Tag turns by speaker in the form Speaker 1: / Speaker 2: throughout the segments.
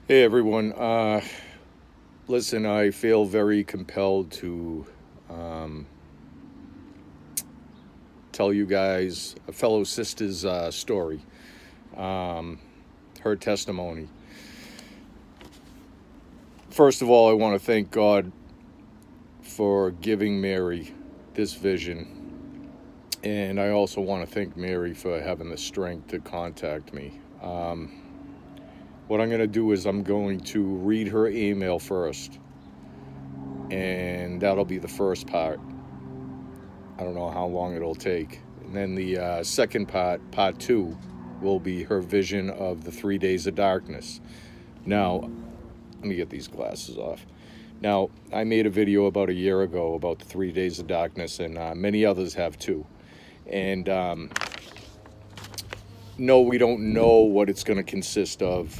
Speaker 1: Hey everyone. Listen, I feel very compelled to um, tell you guys a fellow sister's story, um, her testimony. First of all, I want to thank God for giving Mary this vision, and I also want to thank Mary for having the strength to contact me. What I'm going to do is I'm going to read her email first, and that'll be the first part. I don't know how long it'll take. And then the second part two, will be her vision of the 3 days of darkness. Now, let me get these glasses off. Now, I made a video about a year ago about the 3 days of darkness, and many others have too. And no, we don't know what it's going to consist of,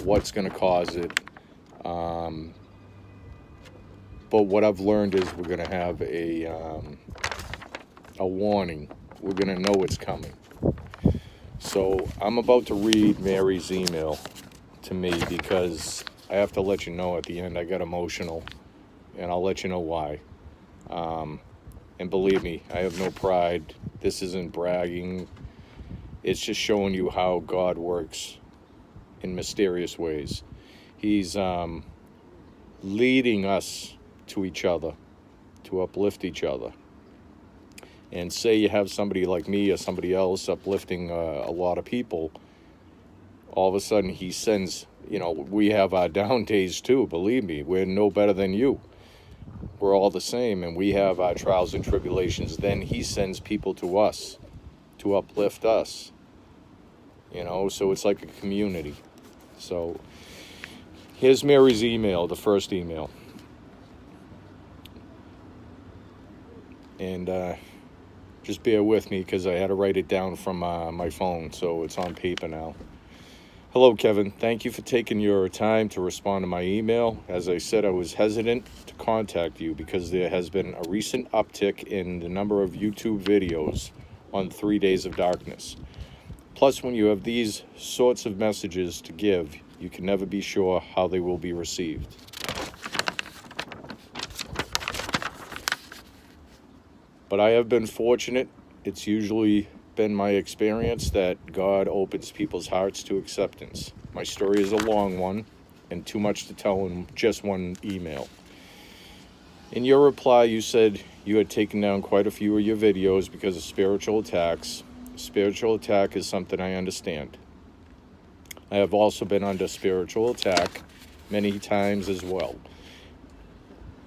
Speaker 1: what's going to cause it. But what I've learned is we're going to have a warning. We're going to know it's coming. So I'm about to read Mary's email to me because I have to let you know at the end I got emotional, and I'll let you know why. And believe me, I have no pride. This isn't bragging. It's just showing you how God works in mysterious ways. He's leading us to each other, to uplift each other. And say you have somebody like me or somebody else uplifting a lot of people, all of a sudden he sends, we have our down days too, believe me. We're no better than you. We're all the same, and we have our trials and tribulations. Then he sends people to us to uplift us, so it's like a community. So here's Mary's email, the first email. And just bear with me because I had to write it down from my phone, so it's on paper now. Hello, Kevin. Thank you for taking your time to respond to my email. As I said, I was hesitant to contact you because there has been a recent uptick in the number of YouTube videos on 3 days of darkness. Plus, when you have these sorts of messages to give, you can never be sure how they will be received. But I have been fortunate. It's usually been my experience that God opens people's hearts to acceptance. My story is a long one and too much to tell in just one email. In your reply, you said you had taken down quite a few of your videos because of spiritual attacks. Spiritual attack is something I understand. I have also been under spiritual attack many times as well,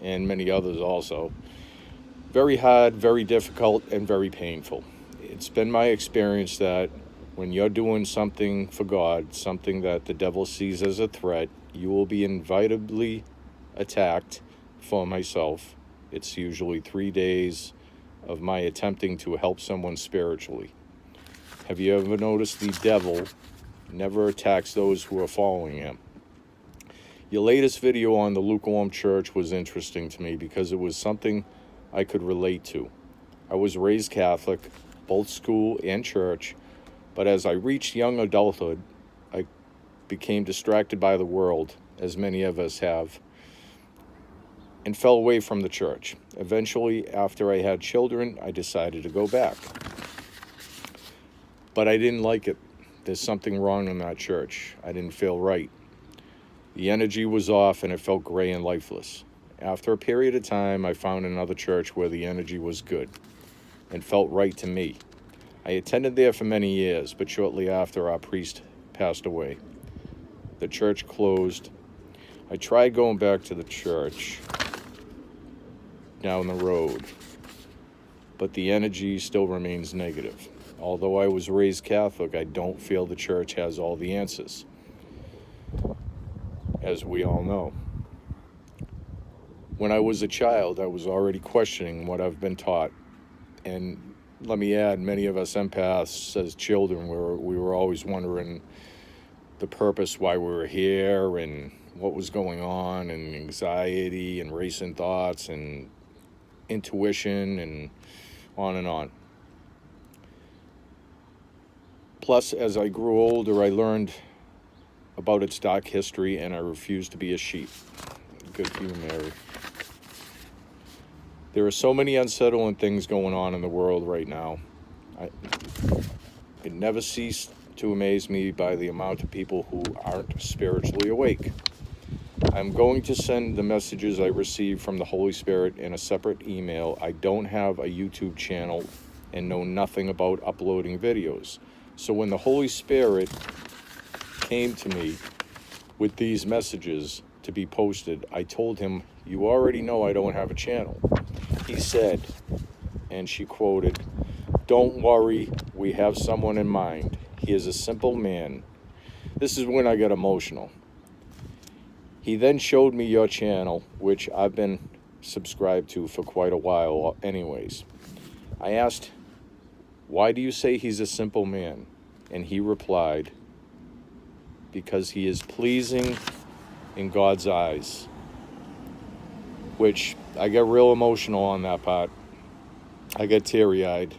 Speaker 1: and many others also. Very hard, very difficult, and very painful. It's been my experience that when you're doing something for God, something that the devil sees as a threat, you will be inevitably attacked. For myself, it's usually 3 days of my attempting to help someone spiritually. Have you ever noticed the devil never attacks those who are following him? Your latest video on the lukewarm church was interesting to me because it was something I could relate to. I was raised Catholic, both school and church, but as I reached young adulthood, I became distracted by the world, as many of us have, and fell away from the church. Eventually, after I had children, I decided to go back. But I didn't like it. There's something wrong in that church. I didn't feel right. The energy was off and it felt gray and lifeless. After a period of time, I found another church where the energy was good and felt right to me. I attended there for many years, but shortly after, our priest passed away. The church closed. I tried going back to the church down the road, but the energy still remains negative. Although I was raised Catholic, I don't feel the church has all the answers, as we all know. When I was a child, I was already questioning what I've been taught. And let me add, many of us empaths as children, we were always wondering the purpose, why we were here, and what was going on, and anxiety, and racing thoughts, and intuition, and on and on. Plus, as I grew older, I learned about its dark history, and I refuse to be a sheep. Good for you, Mary. There are so many unsettling things going on in the world right now. It never ceased to amaze me by the amount of people who aren't spiritually awake. I'm going to send the messages I receive from the Holy Spirit in a separate email. I don't have a YouTube channel and know nothing about uploading videos. So when the Holy Spirit came to me with these messages to be posted, I told him, "You already know I don't have a channel." He said, and she quoted, "Don't worry, we have someone in mind. He is a simple man." This is when I got emotional. He then showed me your channel, which I've been subscribed to for quite a while anyways. I asked, "Why do you say he's a simple man?" And he replied, "Because he is pleasing in God's eyes." Which I got real emotional on that part. I got teary-eyed.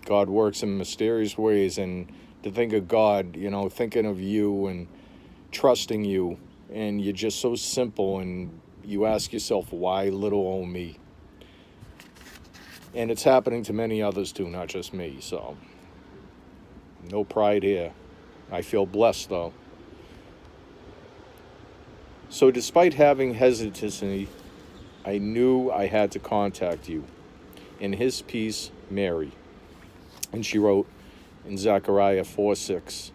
Speaker 1: God works in mysterious ways, and to think of God, thinking of you and trusting you, and you're just so simple, and you ask yourself, why little old me? And it's happening to many others too, not just me, so no pride here. I feel blessed though. So despite having hesitancy, I knew I had to contact you. In his piece, Mary. And she wrote in Zechariah 4:6,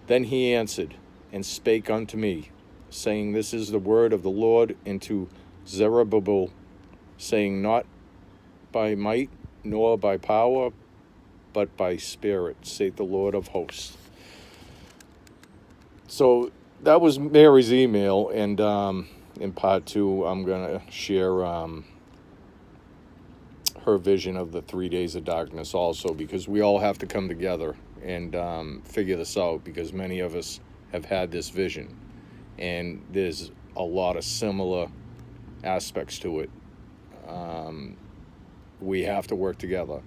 Speaker 1: "Then he answered and spake unto me, saying, This is the word of the Lord unto Zerubbabel, saying, Not by might nor by power, but by spirit, saith the Lord of hosts." So that was Mary's email, and in part 2, I'm going to share her vision of the 3 days of darkness also, because we all have to come together and figure this out, because many of us have had this vision, and there's a lot of similar aspects to it. We have to work together.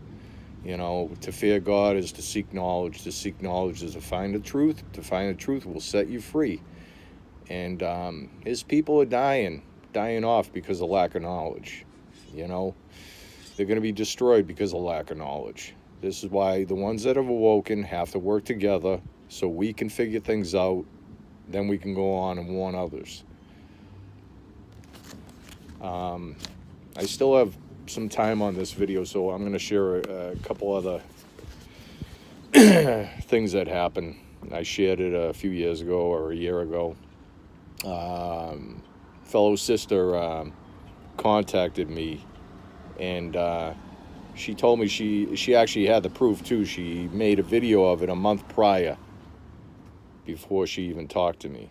Speaker 1: To fear God is to seek knowledge. To seek knowledge is to find the truth. To find the truth will set you free. And his people are dying off because of lack of knowledge. They're going to be destroyed because of lack of knowledge. This is why the ones that have awoken have to work together so we can figure things out. Then we can go on and warn others. I still have some time on this video, so I'm going to share a couple other things that happened. I shared it a few years ago or a year ago. Fellow sister contacted me, and she told me she actually had the proof too. She made a video of it a month prior, before she even talked to me,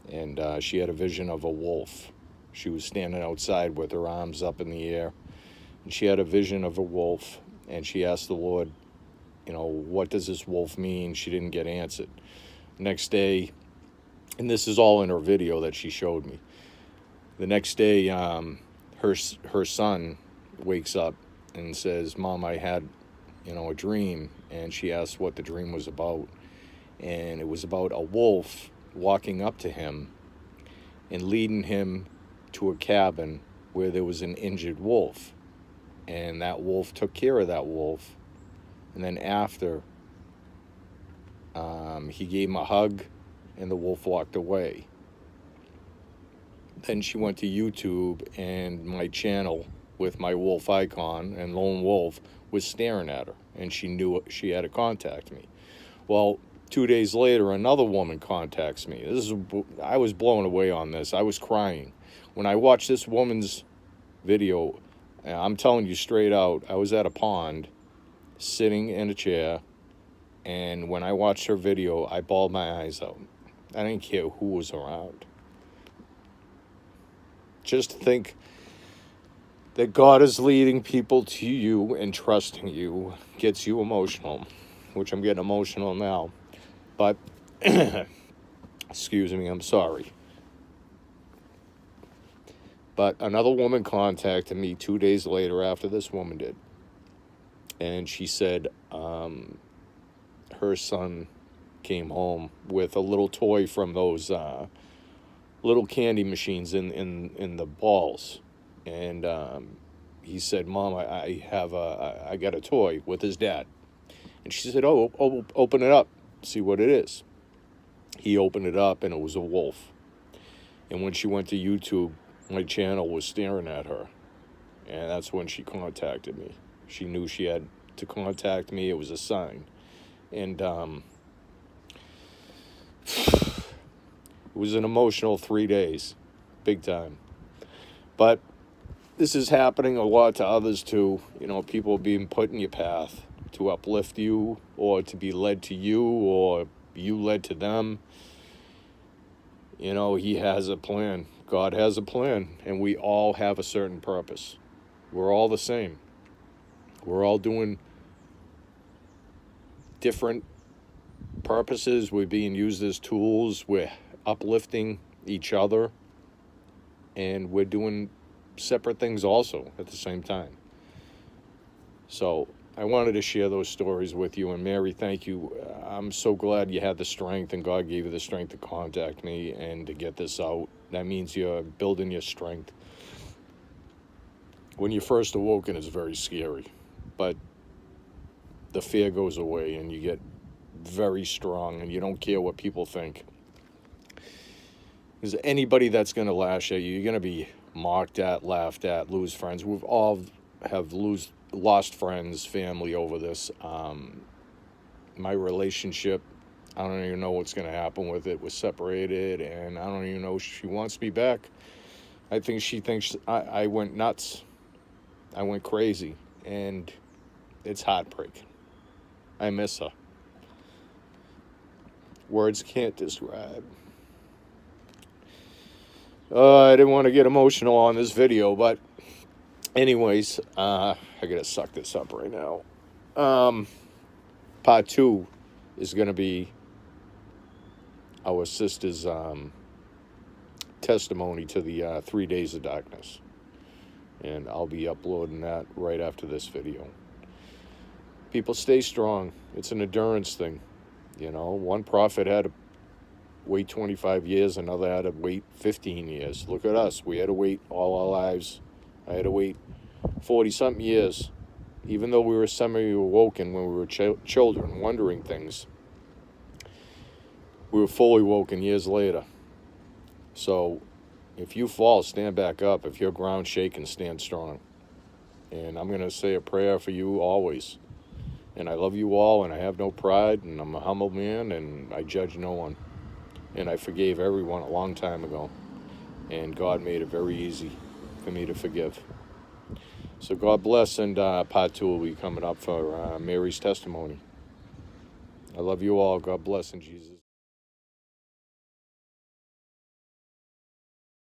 Speaker 1: and she had a vision of a wolf. She was standing outside with her arms up in the air, and she had a vision of a wolf, and she asked the Lord, what does this wolf mean? She didn't get answered. Next day, and this is all in her video that she showed me, the next day, her son wakes up and says, "Mom, I had, a dream," and she asked what the dream was about, and it was about a wolf walking up to him and leading him to a cabin where there was an injured wolf, and that wolf took care of that wolf, and then after, he gave him a hug, and the wolf walked away. Then she went to YouTube, and my channel with my wolf icon and Lone Wolf was staring at her, and she knew she had to contact me. Well, 2 days later, another woman contacts me. I was blown away on this. I was crying. When I watched this woman's video, I'm telling you straight out, I was at a pond, sitting in a chair, and when I watched her video, I bawled my eyes out. I didn't care who was around. Just think that God is leading people to you and trusting you gets you emotional, which I'm getting emotional now. But, excuse me, I'm sorry. But another woman contacted me 2 days later after this woman did. And she said her son came home with a little toy from those little candy machines in the balls, and he said, "Mom, I got a toy," with his dad, and she said, "Oh, open it up, see what it is." He opened it up, and it was a wolf. And when she went to YouTube, my channel was staring at her, and that's when she contacted me. She knew she had to contact me. It was a sign, and it was an emotional 3 days, big time. But this is happening a lot to others too. You know, people being put in your path to uplift you, or to be led to you, or you led to them. You know, he has a plan. God has a plan, and we all have a certain purpose. We're all the same. We're all doing different purposes. We're being used as tools. We're uplifting each other, and we're doing separate things also at the same time. So I wanted to share those stories with you. And Mary, thank you. I'm so glad you had the strength, and God gave you the strength to contact me and to get this out. That means you're building your strength. When you're first awoken, it's very scary, but the fear goes away, and you get very strong, and you don't care what people think. Is anybody that's going to lash at you, you're going to be mocked at, laughed at, lose friends. We've all have lost friends, family over this. My relationship, I don't even know what's going to happen with it. We're separated, and I don't even know if she wants me back. I think she thinks I went nuts. I went crazy, and it's heartbreak. I miss her. Words can't describe. I didn't want to get emotional on this video, but anyways, I gotta suck this up right now. Part 2 is gonna be our sister's testimony to the 3 days of darkness, and I'll be uploading that right after this video. People, stay strong. It's an endurance thing. You know, one prophet had to wait 25 years, another had to wait 15 years. Look at us. We had to wait all our lives. I had to wait 40-something years, even though we were semi-awoken when we were children, wondering things. We were fully woken years later. So if you fall, stand back up. If your ground's shaking, stand strong. And I'm going to say a prayer for you always. And I love you all, and I have no pride, and I'm a humble man, and I judge no one. And I forgave everyone a long time ago. And God made it very easy for me to forgive. So God bless, and part 2 will be coming up for Mary's testimony. I love you all. God bless in Jesus' name.